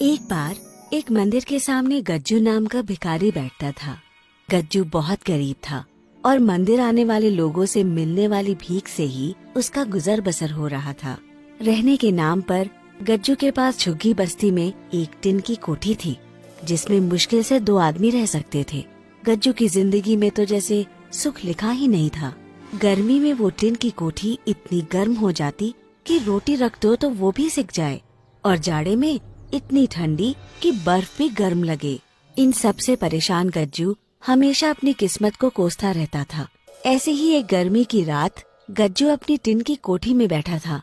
एक बार एक मंदिर के सामने गज्जू नाम का भिखारी बैठता था। गज्जू बहुत गरीब था और मंदिर आने वाले लोगों से मिलने वाली भीख से ही उसका गुजर बसर हो रहा था। रहने के नाम पर गज्जू के पास झुग्गी बस्ती में एक टिन की कोठी थी, जिसमें मुश्किल से 2 आदमी रह सकते थे। गज्जू की जिंदगी में तो जैसे सुख लिखा ही नहीं था। गर्मी में वो टिन की कोठी इतनी गर्म हो जाती कि रोटी रख दो तो वो भी सिक जाए, और जाड़े में इतनी ठंडी कि बर्फ भी गर्म लगे। इन सब से परेशान गज्जू हमेशा अपनी किस्मत को कोसता रहता था। ऐसे ही एक गर्मी की रात गज्जू अपनी टिन की कोठी में बैठा था।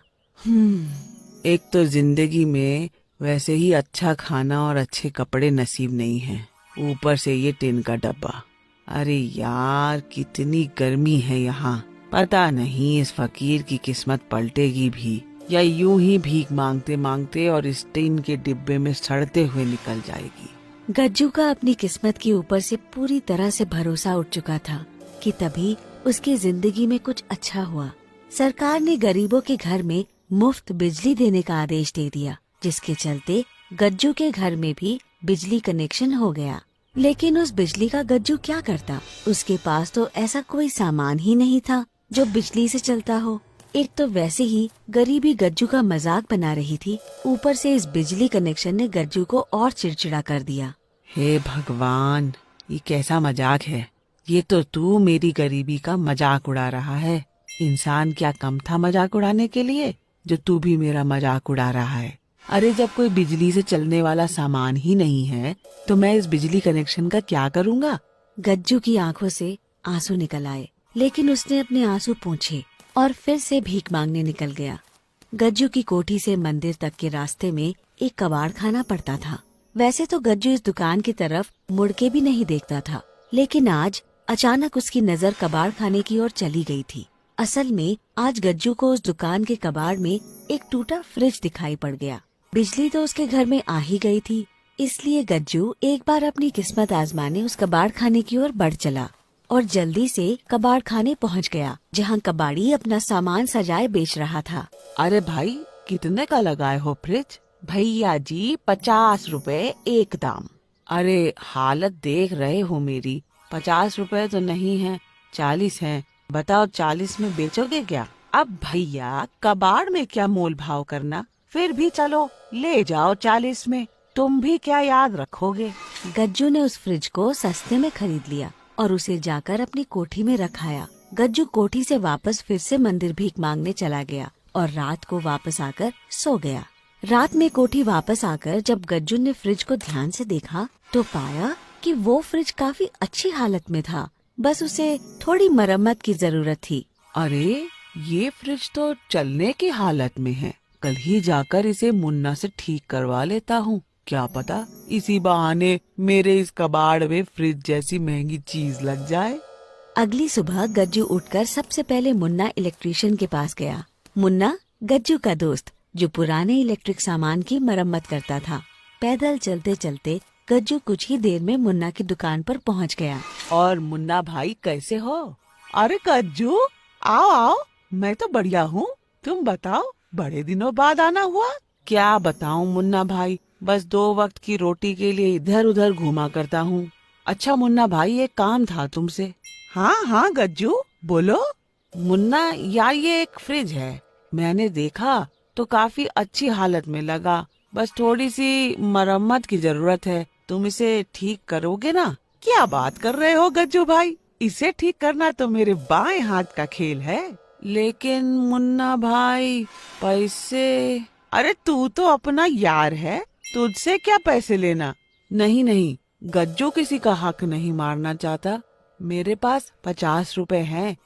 एक तो जिंदगी में वैसे ही अच्छा खाना और अच्छे कपड़े नसीब नहीं हैं, ऊपर से ये टिन का डब्बा। अरे यार, कितनी गर्मी है यहाँ। पता नहीं इस फकीर की किस्मत पलटेगी भी या यूं ही भीख मांगते मांगते और इस टिन के डिब्बे में सड़ते हुए निकल जाएगी। गज्जू का अपनी किस्मत के ऊपर से पूरी तरह से भरोसा उठ चुका था कि तभी उसकी जिंदगी में कुछ अच्छा हुआ। सरकार ने गरीबों के घर में मुफ्त बिजली देने का आदेश दे दिया, जिसके चलते गज्जू के घर में भी बिजली कनेक्शन हो गया। लेकिन उस बिजली का गज्जू क्या करता? उसके पास तो ऐसा कोई सामान ही नहीं था जो बिजली से चलता हो। एक तो वैसे ही गरीबी गज्जू का मजाक बना रही थी, ऊपर से इस बिजली कनेक्शन ने गज्जू को और चिड़चिड़ा कर दिया। हे भगवान, ये कैसा मजाक है? ये तो तू मेरी गरीबी का मजाक उड़ा रहा है। इंसान क्या कम था मजाक उड़ाने के लिए, जो तू भी मेरा मजाक उड़ा रहा है? अरे जब कोई बिजली से चलने वाला सामान ही नहीं है तो मैं इस बिजली कनेक्शन का क्या करूँगा? गज्जू की आंखों से आंसू निकल आए, लेकिन उसने अपने आंसू पोंछे और फिर से भीख मांगने निकल गया। गज्जू की कोठी से मंदिर तक के रास्ते में एक कबाड़ खाना पड़ता था। वैसे तो गज्जू इस दुकान की तरफ मुड़ के भी नहीं देखता था, लेकिन आज अचानक उसकी नजर कबाड़ खाने की ओर चली गई थी। असल में आज गज्जू को उस दुकान के कबाड़ में एक टूटा फ्रिज दिखाई पड़ गया। बिजली तो उसके घर में आ ही गई थी, इसलिए गज्जू एक बार अपनी किस्मत आजमाने उस कबाड़ खाने की ओर बढ़ चला और जल्दी से कबाड़ खाने पहुंच गया, जहां कबाड़ी अपना सामान सजाए बेच रहा था। अरे भाई, कितने का लगाए हो फ्रिज? भैया जी, 50 रुपए एक दाम। अरे हालत देख रहे हो मेरी, 50 रुपए तो नहीं है, 40 है। बताओ 40 में बेचोगे क्या? अब भैया, कबाड़ में क्या मोल भाव करना, फिर भी चलो ले जाओ 40 में। तुम भी क्या याद रखोगे? गज्जू ने उस फ्रिज को सस्ते में खरीद लिया और उसे जाकर अपनी कोठी में रखाया। गज्जू कोठी से वापस फिर से मंदिर भीख मांगने चला गया और रात को वापस आकर सो गया। रात में कोठी वापस आकर जब गज्जू ने फ्रिज को ध्यान से देखा तो पाया कि वो फ्रिज काफी अच्छी हालत में था, बस उसे थोड़ी मरम्मत की जरूरत थी। अरे ये फ्रिज तो चलने की हालत में है, कल ही जाकर इसे मुन्ना से ठीक करवा लेता हूँ। क्या पता इसी बहाने मेरे इस कबाड़ में फ्रिज जैसी महंगी चीज लग जाए। अगली सुबह गज्जू उठकर सबसे पहले मुन्ना इलेक्ट्रीशियन के पास गया। मुन्ना गज्जू का दोस्त, जो पुराने इलेक्ट्रिक सामान की मरम्मत करता था। पैदल चलते चलते गज्जू कुछ ही देर में मुन्ना की दुकान पर पहुंच गया। और मुन्ना भाई कैसे हो? अरे गज्जू, आओ आओ, मैं तो बढ़िया हूँ। तुम बताओ, बड़े दिनों बाद आना हुआ। क्या बताऊँ मुन्ना भाई, बस 2 वक्त की रोटी के लिए इधर उधर घूमा करता हूँ। अच्छा मुन्ना भाई, एक काम था तुमसे। हाँ हाँ गज्जू, बोलो। मुन्ना, यार ये एक फ्रिज है, मैंने देखा तो काफी अच्छी हालत में लगा, बस थोड़ी सी मरम्मत की जरूरत है। तुम इसे ठीक करोगे ना? क्या बात कर रहे हो गज्जू भाई, इसे ठीक करना तो मेरे बाएं हाथ का खेल है। लेकिन मुन्ना भाई, पैसे? अरे तू तो अपना यार है, तुझसे क्या पैसे लेना। नहीं नहीं, गज्जू किसी का हक नहीं मारना चाहता। मेरे पास 50 रुपए हैं,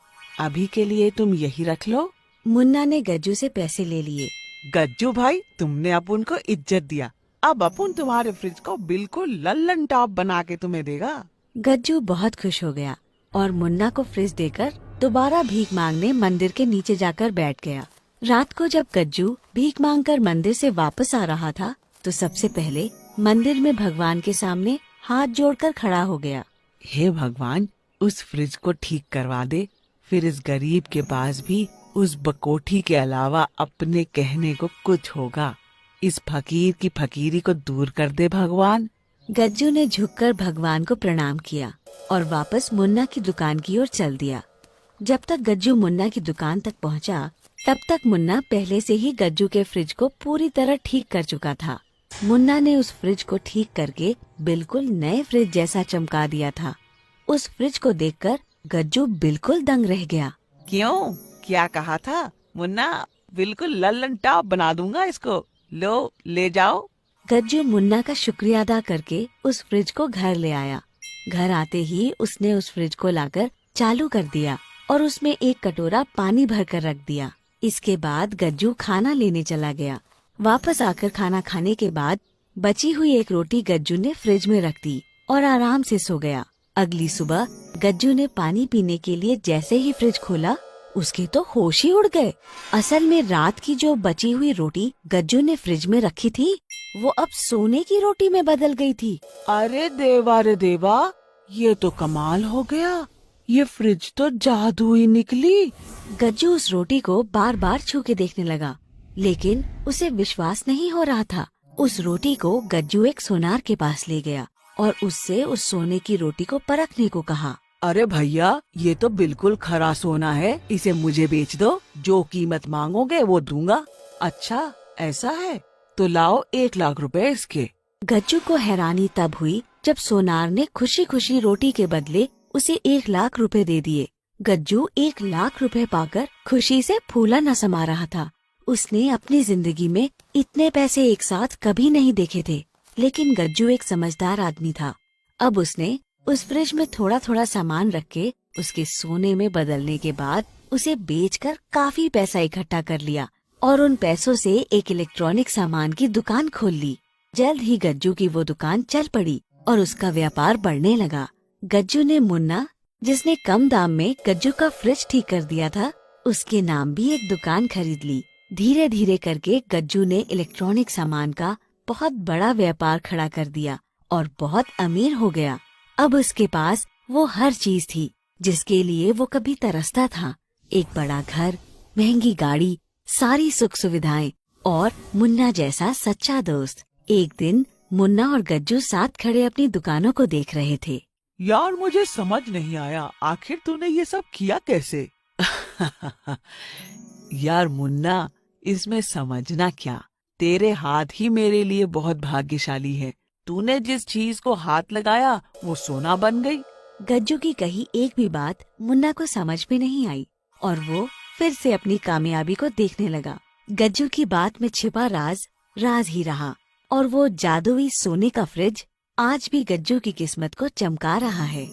अभी के लिए तुम यही रख लो। मुन्ना ने गज्जू से पैसे ले लिए। गज्जू भाई, तुमने अपुन को इज्जत दिया, अब अपुन तुम्हारे फ्रिज को बिल्कुल लल्लन टॉप बना के तुम्हें देगा। गज्जू बहुत खुश हो गया और मुन्ना को फ्रिज देकर दोबारा भीख मांगने मंदिर के नीचे जाकर बैठ गया। रात को जब गज्जू भीख मांगकर मंदिर से वापस आ रहा था तो सबसे पहले मंदिर में भगवान के सामने हाथ जोड़कर खड़ा हो गया। हे भगवान, उस फ्रिज को ठीक करवा दे, फिर इस गरीब के पास भी उस बकोठी के अलावा अपने कहने को कुछ होगा। इस फकीर की फकीरी को दूर कर दे भगवान। गज्जू ने झुककर भगवान को प्रणाम किया और वापस मुन्ना की दुकान की ओर चल दिया। जब तक गज्जू मुन्ना की दुकान तक पहुंचा, तब तक मुन्ना पहले से ही गज्जू के फ्रिज को पूरी तरह ठीक कर चुका था। मुन्ना ने उस फ्रिज को ठीक करके बिल्कुल नए फ्रिज जैसा चमका दिया था। उस फ्रिज को देखकर गज्जू बिल्कुल दंग रह गया। क्यों, क्या कहा था मुन्ना? बिल्कुल लल्लन टॉप बना दूंगा इसको। लो, ले जाओ। गज्जू मुन्ना का शुक्रिया अदा करके उस फ्रिज को घर ले आया। घर आते ही उसने उस फ्रिज को लाकर चालू कर दिया और उसमें एक कटोरा पानी भरकर रख दिया। इसके बाद गज्जू खाना लेने चला गया। वापस आकर खाना खाने के बाद बची हुई एक रोटी गज्जू ने फ्रिज में रख दी और आराम से सो गया। अगली सुबह गज्जू ने पानी पीने के लिए जैसे ही फ्रिज खोला, उसके तो होश ही उड़ गए। असल में रात की जो बची हुई रोटी गज्जू ने फ्रिज में रखी थी, वो अब सोने की रोटी में बदल गई थी। अरे देवा रे देवा, ये तो कमाल हो गया। ये फ्रिज तो जादू ही निकली। गज्जू उस रोटी को बार बार छू के देखने लगा, लेकिन उसे विश्वास नहीं हो रहा था। उस रोटी को गज्जू एक सोनार के पास ले गया और उससे उस सोने की रोटी को परखने को कहा। अरे भैया, ये तो बिल्कुल खरा सोना है, इसे मुझे बेच दो, जो कीमत मांगोगे वो दूंगा। अच्छा, ऐसा है तो लाओ 1 लाख रुपए इसके। गज्जू को हैरानी तब हुई जब सोनार ने खुशी खुशी रोटी के बदले उसे 1 लाख रुपए दे दिए। गज्जू 1 लाख रुपए पाकर खुशी से फूला न समा रहा था। उसने अपनी जिंदगी में इतने पैसे एक साथ कभी नहीं देखे थे, लेकिन गज्जू एक समझदार आदमी था। अब उसने उस फ्रिज में थोड़ा थोड़ा सामान रख के उसके सोने में बदलने के बाद उसे बेचकर काफी पैसा इकट्ठा कर लिया और उन पैसों से एक इलेक्ट्रॉनिक सामान की दुकान खोल ली। जल्द ही गज्जू की वो दुकान चल पड़ी और उसका व्यापार बढ़ने लगा। गज्जू ने मुन्ना, जिसने कम दाम में गज्जू का फ्रिज ठीक कर दिया था, उसके नाम भी एक दुकान खरीद ली। धीरे धीरे करके गज्जू ने इलेक्ट्रॉनिक सामान का बहुत बड़ा व्यापार खड़ा कर दिया और बहुत अमीर हो गया। अब उसके पास वो हर चीज थी जिसके लिए वो कभी तरसता था। एक बड़ा घर, महंगी गाड़ी, सारी सुख सुविधाएं और मुन्ना जैसा सच्चा दोस्त। एक दिन मुन्ना और गज्जू साथ खड़े अपनी दुकानों को देख रहे थे। यार, मुझे समझ नहीं आया, आखिर तूने ये सब किया कैसे? यार मुन्ना, इसमें समझना क्या, तेरे हाथ ही मेरे लिए बहुत भाग्यशाली है। तूने जिस चीज को हाथ लगाया वो सोना बन गई। गज्जू की कही एक भी बात मुन्ना को समझ में नहीं आई और वो फिर से अपनी कामयाबी को देखने लगा। गज्जू की बात में छिपा राज राज ही रहा और वो जादुई सोने का फ्रिज आज भी गज्जू की किस्मत को चमका रहा है।